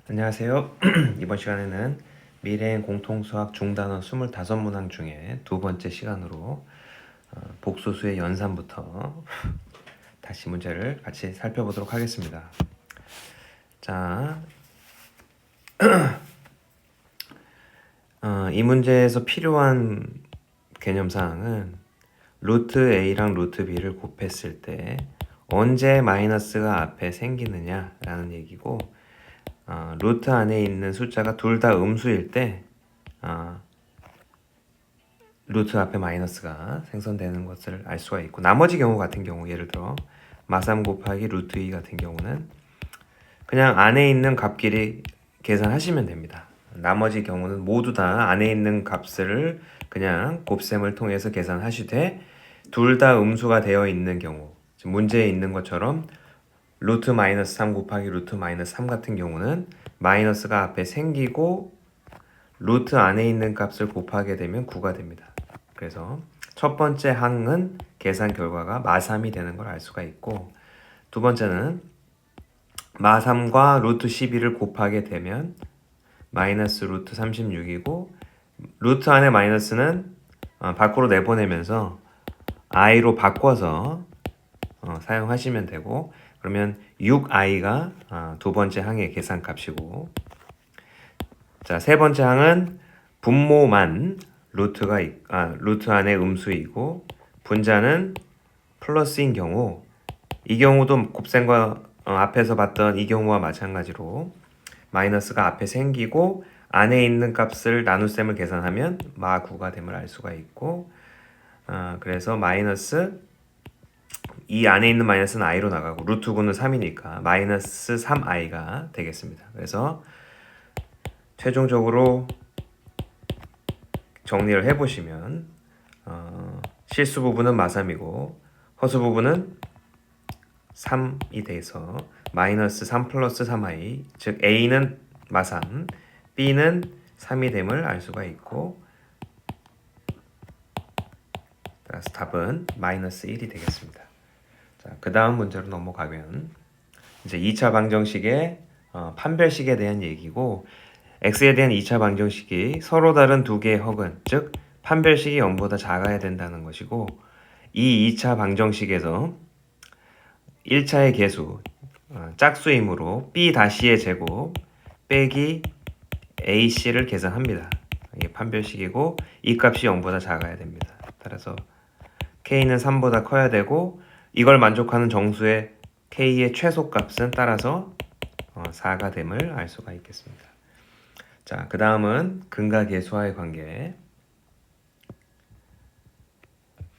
안녕하세요. 이번 시간에는 미래엔 공통수학 중단원 25문항 중에 두 번째 시간으로 복소수의 연산부터 다시 문제를 같이 살펴보도록 하겠습니다. 자, 이 문제에서 필요한 개념사항은 루트 A랑 루트 B를 곱했을 때 언제 마이너스가 앞에 생기느냐라는 얘기고, 루트 안에 있는 숫자가 둘 다 음수일 때 루트 앞에 마이너스가 생성되는 것을 알 수가 있고, 나머지 경우 같은 경우 예를 들어 마3 곱하기 루트 2 같은 경우는 그냥 안에 있는 값끼리 계산하시면 됩니다. 나머지 경우는 모두 다 안에 있는 값을 그냥 곱셈을 통해서 계산하시되, 둘 다 음수가 되어 있는 경우, 지금 문제에 있는 것처럼 루트 마이너스 3 곱하기 루트 마이너스 3 같은 경우는 마이너스가 앞에 생기고 루트 안에 있는 값을 곱하게 되면 9가 됩니다. 그래서 첫 번째 항은 계산 결과가 마3이 되는 걸 알 수가 있고, 두 번째는 마3과 루트 12를 곱하게 되면 마이너스 루트 36이고, 루트 안에 마이너스는 밖으로 내보내면서 i로 바꿔서 사용하시면 되고, 그러면 6i가 두 번째 항의 계산값이고, 자, 세 번째 항은 분모만 루트 안에 음수이고 분자는 플러스인 경우, 이 경우도 곱셈과 앞에서 봤던 이 경우와 마찬가지로 마이너스가 앞에 생기고 안에 있는 값을 나눗셈을 계산하면 마9가 됨을 알 수가 있고, 그래서 마이너스 이 안에 있는 마이너스는 i로 나가고 루트 9는 3이니까 마이너스 3i가 되겠습니다. 그래서 최종적으로 정리를 해보시면 실수 부분은 마3이고 허수 부분은 3이 돼서 마이너스 3 플러스 3i, 즉 a는 마3, b는 3이 됨을 알 수가 있고, 따라서 답은 마이너스 1이 되겠습니다. 자, 그 다음 문제로 넘어가면 이제 2차 방정식의 판별식에 대한 얘기고, x에 대한 2차 방정식이 서로 다른 두 개의 허근, 즉 판별식이 0보다 작아야 된다는 것이고, 이 2차 방정식에서 1차의 계수 짝수이므로 b-의 제곱 빼기 ac를 계산합니다. 이게 판별식이고 이 값이 0보다 작아야 됩니다. 따라서 k는 3보다 커야 되고, 이걸 만족하는 정수의 k의 최소값은 따라서 4가 됨을 알 수가 있겠습니다. 자, 그 다음은 근과 계수와의 관계.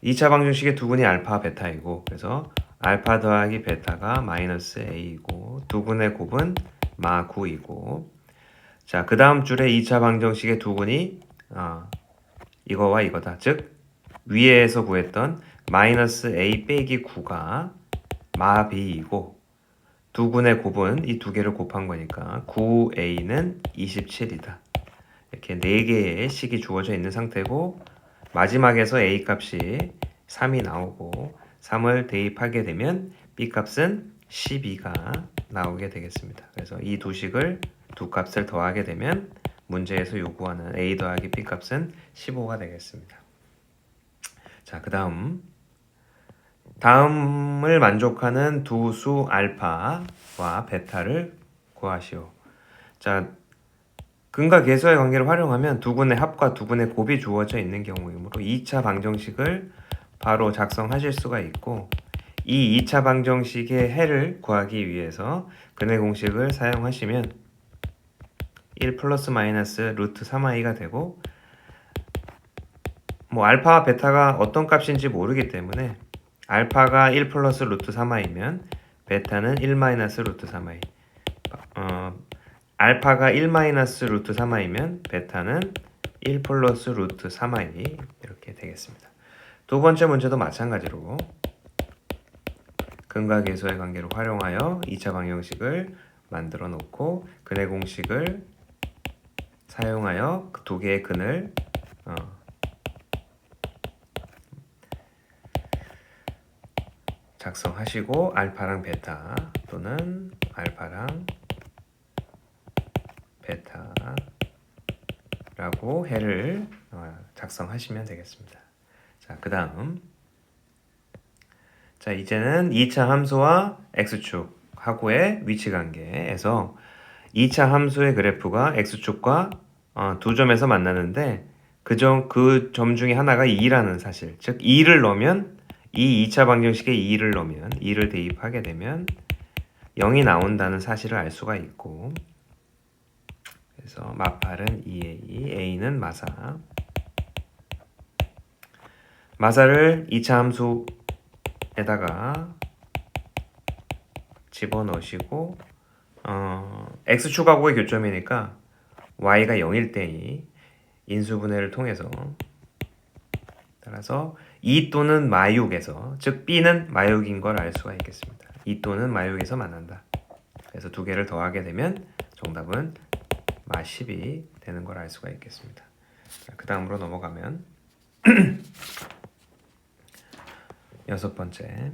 2차 방정식의 두근이 알파 베타이고, 그래서 알파 더하기 베타가 마이너스 a이고 두근의 곱은 마9이고, 자, 그 다음 줄에 2차 방정식의 두근이 이거와 이거다. 즉 위에서 구했던 마이너스 a 빼기 9가 마 b이고, 두근의 곱은 이 두 개를 곱한 거니까 9a는 27이다. 이렇게 4개의 식이 주어져 있는 상태고, 마지막에서 a 값이 3이 나오고 3을 대입하게 되면 b 값은 12가 나오게 되겠습니다. 그래서 이 두 식을 두 값을 더하게 되면 문제에서 요구하는 a 더하기 b 값은 15가 되겠습니다. 자, 그 다음을 만족하는 두 수 알파와 베타를 구하시오. 자, 근과 계수의 관계를 활용하면 두근의 합과 두근의 곱이 주어져 있는 경우이므로 2차 방정식을 바로 작성하실 수가 있고, 이 2차 방정식의 해를 구하기 위해서 근의 공식을 사용하시면 1 플러스 마이너스 루트 3i가 되고, 알파와 베타가 어떤 값인지 모르기 때문에 알파가 1 플러스 루트 3i면 베타는 1 마이너스 루트 3i, 알파가 1 마이너스 루트 3i면 베타는 1 플러스 루트 3i 이렇게 되겠습니다. 두 번째 문제도 마찬가지로 근과 계수의 관계를 활용하여 2차 방정식을 만들어 놓고 근의 공식을 사용하여 그 두 개의 근을 작성하시고 알파랑 베타 또는 알파랑 라고 해를 작성하시면 되겠습니다. 자, 그 다음 자, 이제는 2차 함수와 x축하고의 위치관계에서 2차 함수의 그래프가 x축과 두 점에서 만나는데 그 점 중에 하나가 2라는 사실, 즉 2를 넣으면 이 2차 방정식에 2를 넣으면 2를 대입하게 되면 0이 나온다는 사실을 알 수가 있고, 그래서 마팔은 2a, a는 마사. 마사를 2차 함수에다가 집어넣으시고 x축하고의 교점이니까 y가 0일 때니 인수분해를 통해서, 따라서 2 또는 마육에서, 즉 b는 마육인 걸 알 수가 있겠습니다. 2 또는 마육에서 만난다. 그래서 두 개를 더하게 되면 정답은 마10이 되는 걸 알 수가 있겠습니다. 그 다음으로 넘어가면 여섯 번째,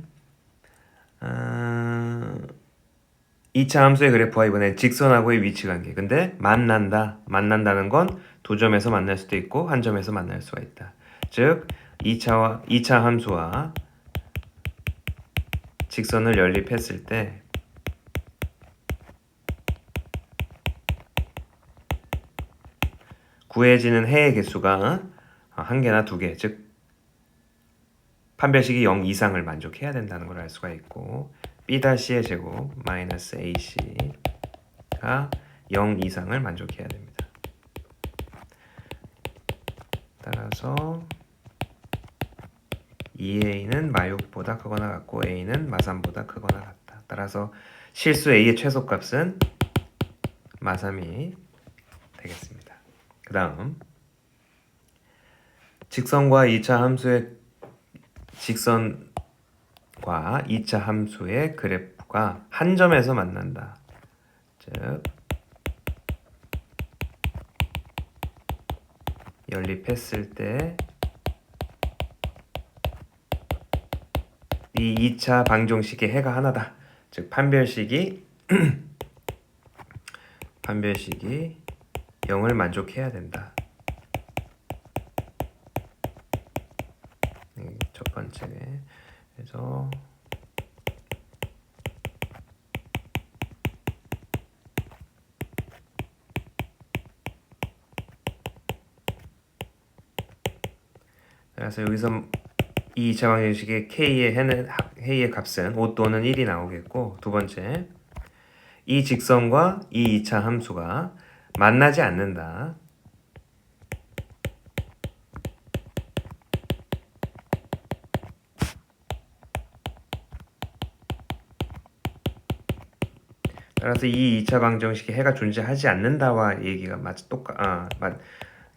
2차 함수의 그래프와 이번엔 직선하고의 위치관계. 근데 만난다는 건 두 점에서 만날 수도 있고 한 점에서 만날 수가 있다. 즉 2차 함수와 직선을 연립했을 때 구해지는 해의 개수가 한 개나 두 개, 즉 판별식이 0 이상을 만족해야 된다는 걸 알 수가 있고, b-의 제곱 마이너스 ac가 0 이상을 만족해야 됩니다. 따라서 2a는 마육보다 크거나 같고 a는 마3보다 크거나 같다. 따라서 실수 a의 최소값은 마3이 되겠습니다. 그 다음 직선과 2차 함수의 그래프가 한 점에서 만난다. 즉 연립했을 때 이 2차 방정식의 해가 하나다. 즉 판별식이 0을 만족해야 된다. 첫 번째. 그래서 여기서 이 2차 방정식의 K의 값은 5 또는 1이 나오겠고, 두 번째, 이 직선과 이 2차 함수가 만나지 않는다. 따라서 이 2차 방정식에 해가 존재하지 않는다와 얘기가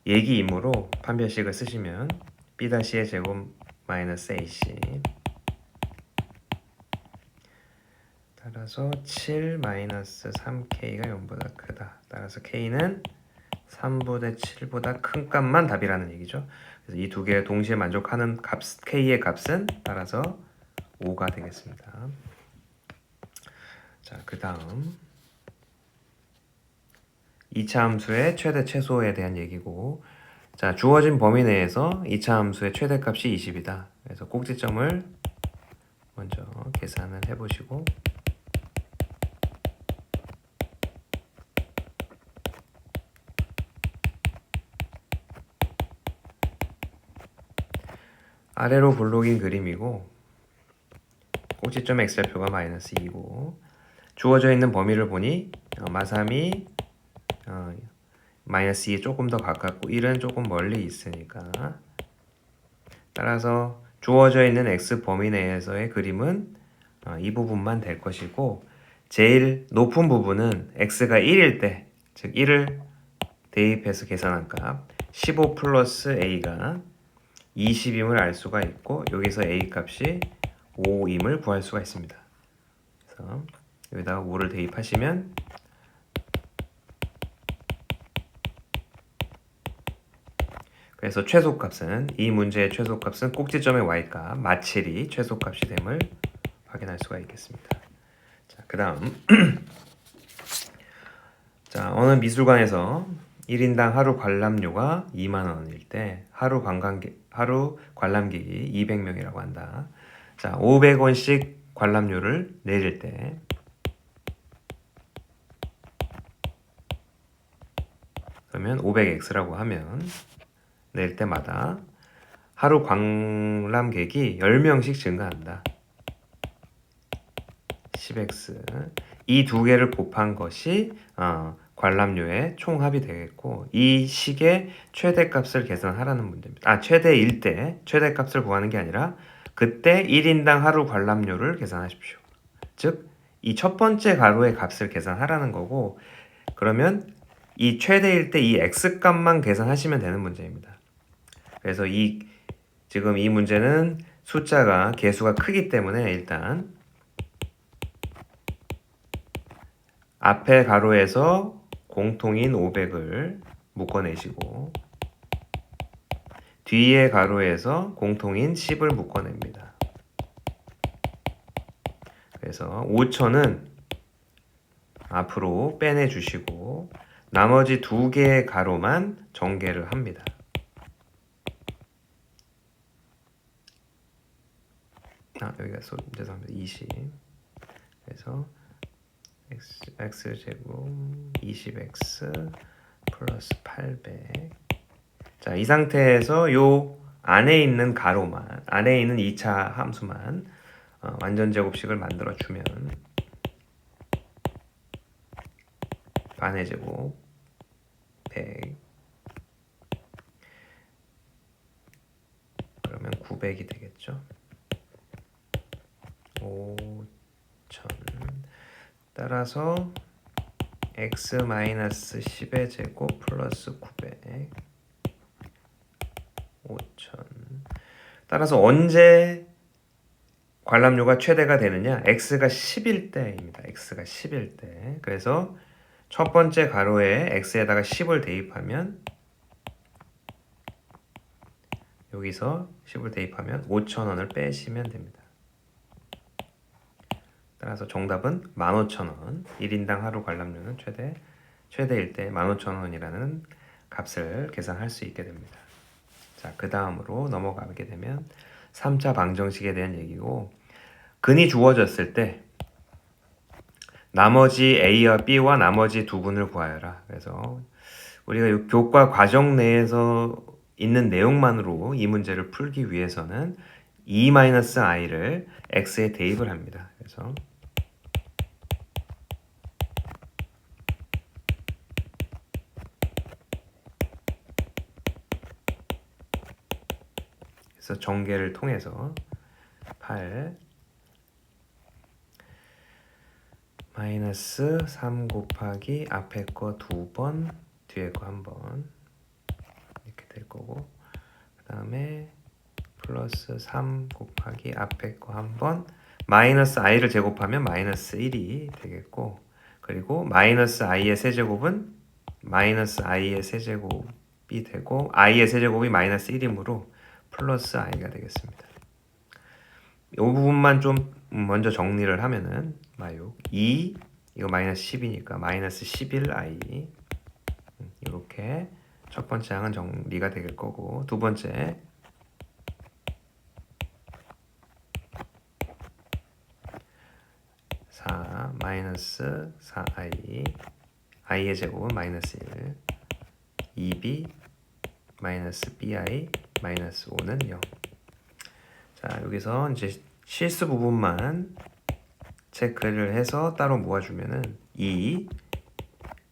얘기이므로 판별식을 쓰시면 b-의 제곱 마이너스 ac, 따라서 7 마이너스 3k가 0보다 크다. 따라서 k는 3분의 7보다 큰 값만 답이라는 얘기죠. 그래서 이 두 개 동시에 만족하는 k의 값은 따라서 5가 되겠습니다. 자, 그 다음 2차 함수의 최대 최소에 대한 얘기고, 자, 주어진 범위 내에서 2차 함수의 최대값이 20이다. 그래서 꼭지점을 먼저 계산을 해보시고, 아래로 블록인 그림이고, 꼭지점 x좌표가 마이너스 2고, 주어져 있는 범위를 보니 마3이 마이너스 2에 조금 더 가깝고 1은 조금 멀리 있으니까, 따라서 주어져 있는 x 범위 내에서의 그림은 이 부분만 될 것이고, 제일 높은 부분은 x가 1일 때, 즉 1을 대입해서 계산한 값 15 플러스 a가 20임을 알 수가 있고, 여기서 a 값이 5임을 구할 수가 있습니다. 그래서 여기다가 5를 대입하시면 그래서 최소값은, 이 문제의 최소값은 꼭지점의 y값 마7이 최소값이 됨을 확인할 수가 있겠습니다. 자, 그 다음 자, 어느 미술관에서 1인당 하루 관람료가 2만 원일 때 하루 관람객이 200명이라고 한다. 자, 500원씩 관람료를 내릴 때 그러면 500x라고 하면 낼 때마다 하루 관람객이 10명씩 증가한다. 10x. 이 두 개를 곱한 것이 관람료의 총합이 되겠고, 이 식의 최대값을 계산하라는 문제입니다. 최대일 때 최대값을 구하는 게 아니라 그때 1인당 하루 관람료를 계산하십시오. 즉, 이 첫 번째 가로의 값을 계산하라는 거고, 그러면 이 최대일 때 이 x값만 계산하시면 되는 문제입니다. 그래서 지금 이 문제는 숫자가 개수가 크기 때문에 일단 앞에 가로에서 공통인 500을 묶어내시고 뒤에 가로에서 공통인 10을 묶어냅니다. 그래서 5,000은 앞으로 빼내주시고 나머지 두 개의 가로만 전개를 합니다. 여기가 죄송합니다. 20. 그래서 x제곱 20x 플러스 800. 자, 이 상태에서 요 안에 있는 가로만, 안에 있는 2차 함수만 완전 제곱식을 만들어 주면 반의 제곱 100 그러면 900이 되겠죠. 5,000 따라서 x-10의 제곱 플러스 900 5,000 따라서 언제 관람료가 최대가 되느냐? x가 10일 때입니다. x가 10일 때. 그래서 첫 번째 가로에 x에다가 10을 대입하면 여기서 10을 대입하면 5,000원을 빼시면 됩니다. 따라서 정답은 15,000원. 1인당 하루 관람료는 최대일 때 15,000원이라는 값을 계산할 수 있게 됩니다. 자, 그 다음으로 넘어가게 되면 3차 방정식에 대한 얘기고, 근이 주어졌을 때 나머지 A와 B와 나머지 두 분을 구하여라. 그래서 우리가 이 교과 과정 내에서 있는 내용만으로 이 문제를 풀기 위해서는 E-i를 x에 대입을 합니다. 그래서 전개를 통해서 8 마이너스 3 곱하기 앞에 거 2번 뒤에 거 1번 이렇게 될 거고, 그 다음에 플러스 3 곱하기 앞에 거 1번 마이너스 i를 제곱하면 마이너스 1이 되겠고, 그리고 마이너스 i의 세제곱은 마이너스 i의 세제곱이 되고 i의 세제곱이 마이너스 1이므로 플러스 i가 되겠습니다. 이 부분만 좀 먼저 정리를 하면은 이거 마이너스 10이니까 마이너스 11i 이렇게 첫 번째 항은 정리가 될 거고, 두 번째 마이너스 4i i의 제곱은 마이너스 1 2b 마이너스 bi 마이너스 5는 0. 자, 여기서 이제 실수 부분만 체크를 해서 따로 모아주면은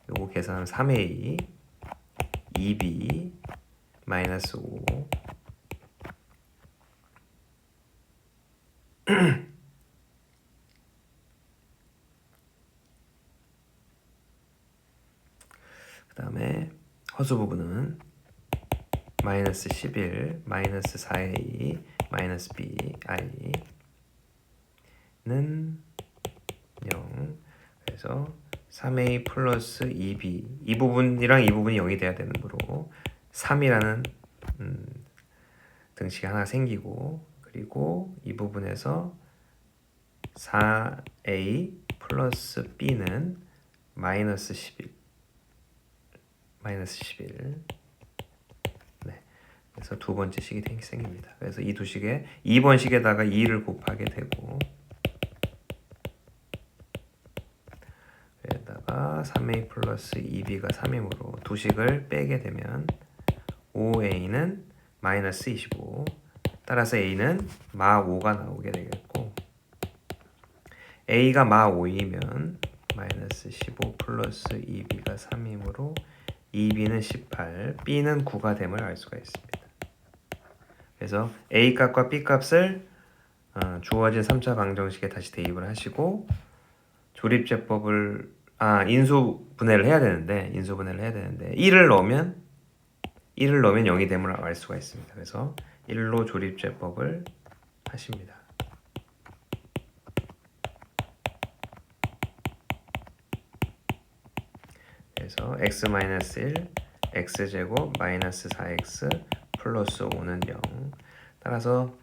요거 계산하면 3a 2b 마이너스 5 그 다음에 허수 부분은 마이너스 11 마이너스 4a 마이너스 bi는 0. 그래서 3a 플러스 2b 이 부분이랑 이 부분이 0이 돼야 되는 거로 3이라는 등식이 하나 생기고, 그리고 이 부분에서 4a 플러스 b는 마이너스 11 마이너스 11. 네. 그래서 두 번째 식이 생깁니다. 그래서 이 두 식에 2번 식에다가 2를 곱하게 되고 여기다가 3a 플러스 2b가 3이므로 두 식을 빼게 되면 5a는 마이너스 25. 따라서 a는 마 5가 나오게 되겠고 a가 마 5이면 마이너스 15 플러스 2b가 3이므로 2b는 18, b는 9가 됨을 알 수가 있습니다. 그래서 a 값과 b 값을 주어진 3차 방정식에 다시 대입을 하시고 조립제법을 인수분해를 해야 되는데 1을 넣으면 0이 됨을 알 수가 있습니다. 그래서 1로 조립제법을 하십니다. 그래서 x-1 x제곱 마이너스 4x 플러스 5는 0. 따라서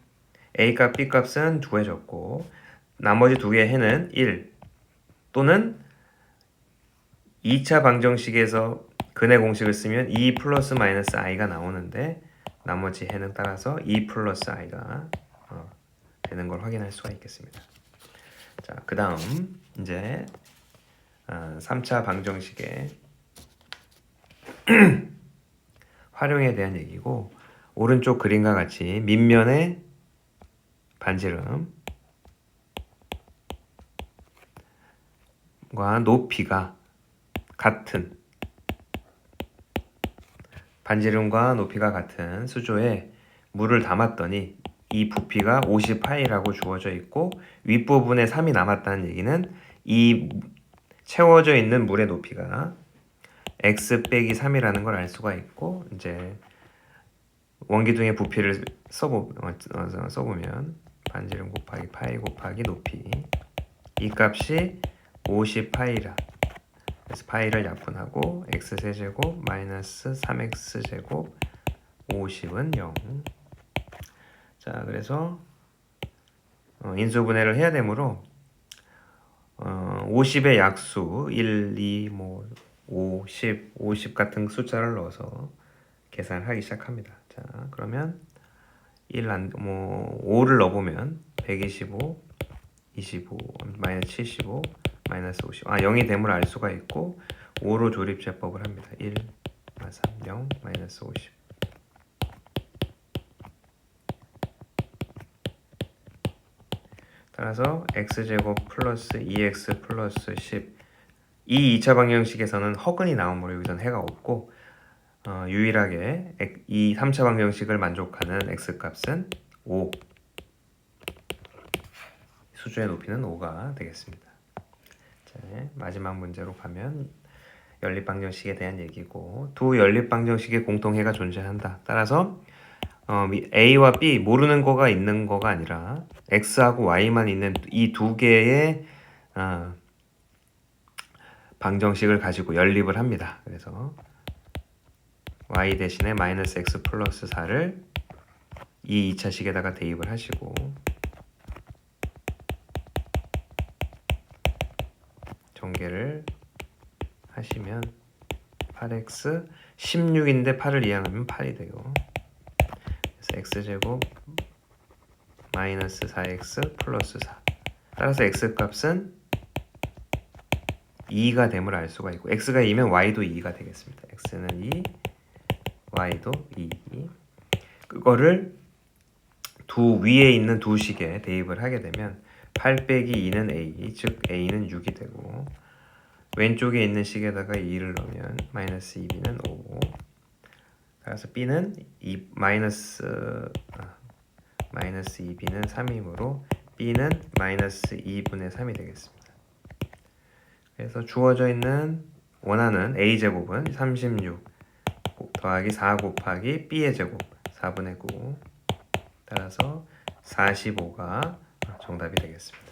a값 b값은 구해졌고 나머지 두 개의 해는 1 또는 2차 방정식에서 근의 공식을 쓰면 2 플러스 마이너스 i가 나오는데 나머지 해는 따라서 2 플러스 i가 되는 걸 확인할 수가 있겠습니다. 자, 그 다음 이제 3차 방정식의 활용에 대한 얘기고 오른쪽 그림과 같이 밑면의 반지름과 높이가 같은 반지름과 높이가 같은 수조에 물을 담았더니 이 부피가 50파이라고 주어져 있고 윗부분에 3이 남았다는 얘기는 이 채워져 있는 물의 높이가 x 빼기 3이라는 걸 알 수가 있고 이제 원기둥의 부피를 써보면 반지름 곱하기 파이 곱하기 높이 이 값이 50파이라 그래서 파이를 약분하고 x세제곱 마이너스 3x제곱 50은 0. 자, 그래서 인수분해를 해야 되므로 50의 약수 1, 2, 5, 10, 50 같은 숫자를 넣어서 계산을 하기 시작합니다. 자, 그러면 5를 넣어보면 125, 25, 마이너스 75, 마이너스 50. 0이 됨을 알 수가 있고 5로 조립제법을 합니다. 1, 3, 0, 마이너스 50. 따라서 x제곱 플러스 2x 플러스 10. 이 2차 방정식에서는 허근이 나오므로 여기서는 해가 없고 유일하게 이 3차 방정식을 만족하는 x값은 5. 수조의 높이는 5가 되겠습니다. 자, 마지막 문제로 가면 연립방정식에 대한 얘기고 두 연립방정식의 공통해가 존재한다. 따라서 A와 B 모르는 거가 있는 거가 아니라 X하고 Y만 있는 이 두 개의 방정식을 가지고 연립을 합니다. 그래서 Y 대신에 마이너스 X 플러스 4를 이 2차식에다가 대입을 하시고 전개를 하시면 8x 16인데 8을 이항하면 8이 되고 그래서 x제곱 마이너스 4x 플러스 4 따라서 x값은 2가 됨을 알 수가 있고 x가 2면 y도 2가 되겠습니다. x는 2, y도 2. 그거를 두 위에 있는 두 식에 대입을 하게 되면 8 빼기 2는 a, 즉 a는 6이 되고 왼쪽에 있는 식에다가 2를 넣으면 마이너스 2b는 5. 따라서 b는 마이너스 2b는 3이므로 b는 마이너스 2분의 3이 되겠습니다. 그래서 주어져 있는 원하는 a제곱은 36 더하기 4 곱하기 b의 제곱 4분의 9 따라서 45가 정답이 되겠습니다.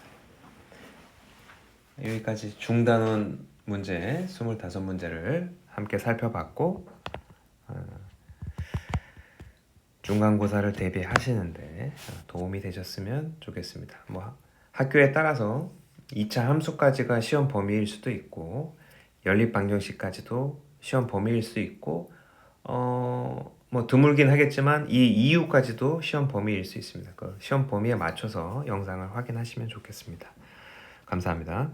여기까지 중단원 문제 25문제를 함께 살펴봤고 중간고사를 대비하시는데 도움이 되셨으면 좋겠습니다. 학교에 따라서 2차 함수까지가 시험 범위일 수도 있고 연립방정식까지도 시험 범위일 수 있고 뭐 드물긴 하겠지만 이 이유까지도 시험 범위일 수 있습니다. 그 시험 범위에 맞춰서 영상을 확인하시면 좋겠습니다. 감사합니다.